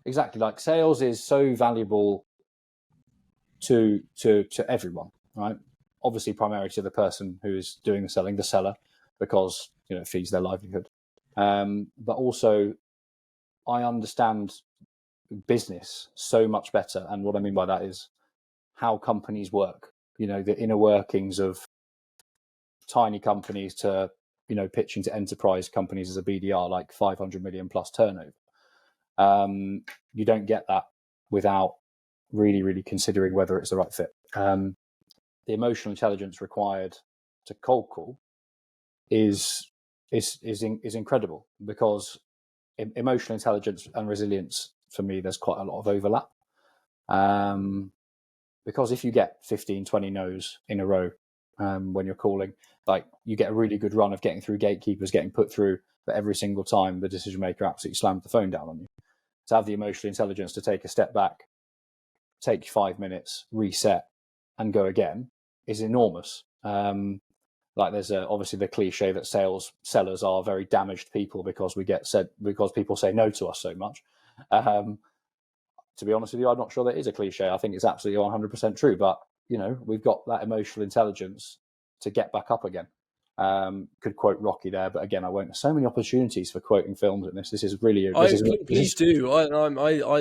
exactly. Like sales is so valuable to everyone, right? Obviously, primarily to the person who is doing the selling, the seller, because it feeds their livelihood. But also, I understand business so much better, and what I mean by that is how companies work. The inner workings of tiny companies to pitching to enterprise companies as a BDR, like 500 million plus turnover. You don't get that without really considering whether it's the right fit. The emotional intelligence required to cold call is incredible, because emotional intelligence and resilience, for me, there's quite a lot of overlap. Because if you get 15, 20 no's in a row when you're calling, like you get a really good run of getting through gatekeepers, getting put through, but every single time the decision maker absolutely slams the phone down on you. To have the emotional intelligence to take a step back, take 5 minutes, reset, and go again is enormous. Like there's obviously the cliche that sellers are very damaged people because people say no to us so much. To be honest with you, I'm not sure that is a cliche. I think it's absolutely 100% true. But we've got that emotional intelligence to get back up again. Could quote Rocky there, but again, I won't. There's so many opportunities for quoting films in this. This is really. Please do. I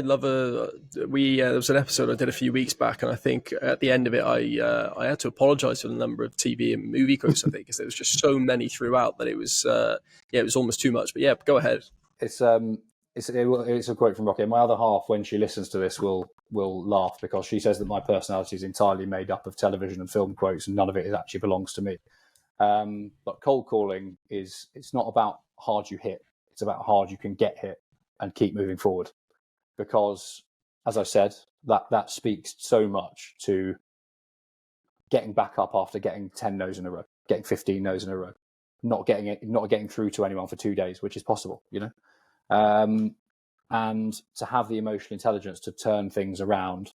love there was an episode I did a few weeks back, and I think at the end of it, I had to apologise for the number of TV and movie quotes. I think because there was just so many throughout that it was it was almost too much. But yeah, go ahead. It's a quote from Rocky. And my other half, when she listens to this, will laugh, because she says that my personality is entirely made up of television and film quotes, and none of it actually belongs to me. But cold calling it's not about how hard you hit; it's about how hard you can get hit and keep moving forward. Because, as I said, that speaks so much to getting back up after getting 10 no's in a row, getting 15 no's in a row, not getting through to anyone for 2 days, which is possible, and to have the emotional intelligence to turn things around,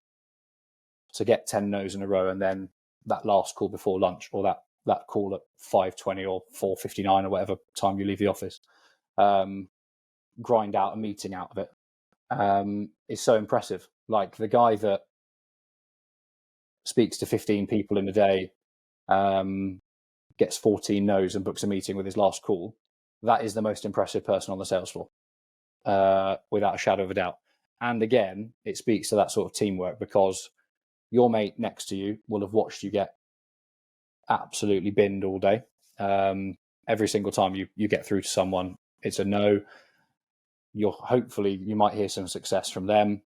to get 10 no's in a row, and then that last call before lunch, or that call at 5:20 or 4:59 or whatever time you leave the office, grind out a meeting out of it, is so impressive. Like the guy that speaks to 15 people in a day, gets 14 no's and books a meeting with his last call, that is the most impressive person on the sales floor, without a shadow of a doubt. And again, it speaks to that sort of teamwork, because your mate next to you will have watched you get absolutely binned all day. Every single time you get through to someone, it's a no. You might hear some success from them,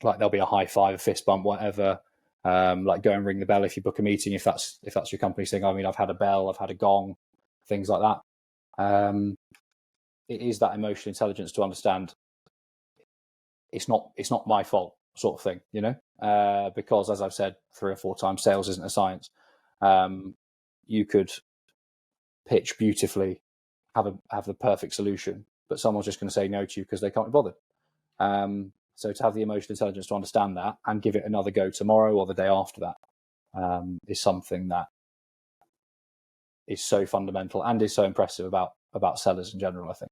like there'll be a high five, a fist bump, whatever. Like go and ring the bell if you book a meeting, if that's your company's thing. I mean, I've had a bell, I've had a gong, things like that. It is that emotional intelligence to understand it's not my fault, sort of thing, because, as I've said 3 or 4 times, sales isn't a science. You could pitch beautifully, have the perfect solution, but someone's just going to say no to you because they can't be bothered. So to have the emotional intelligence to understand that and give it another go tomorrow or the day after that, is something that is so fundamental and is so impressive about sellers in general, I think.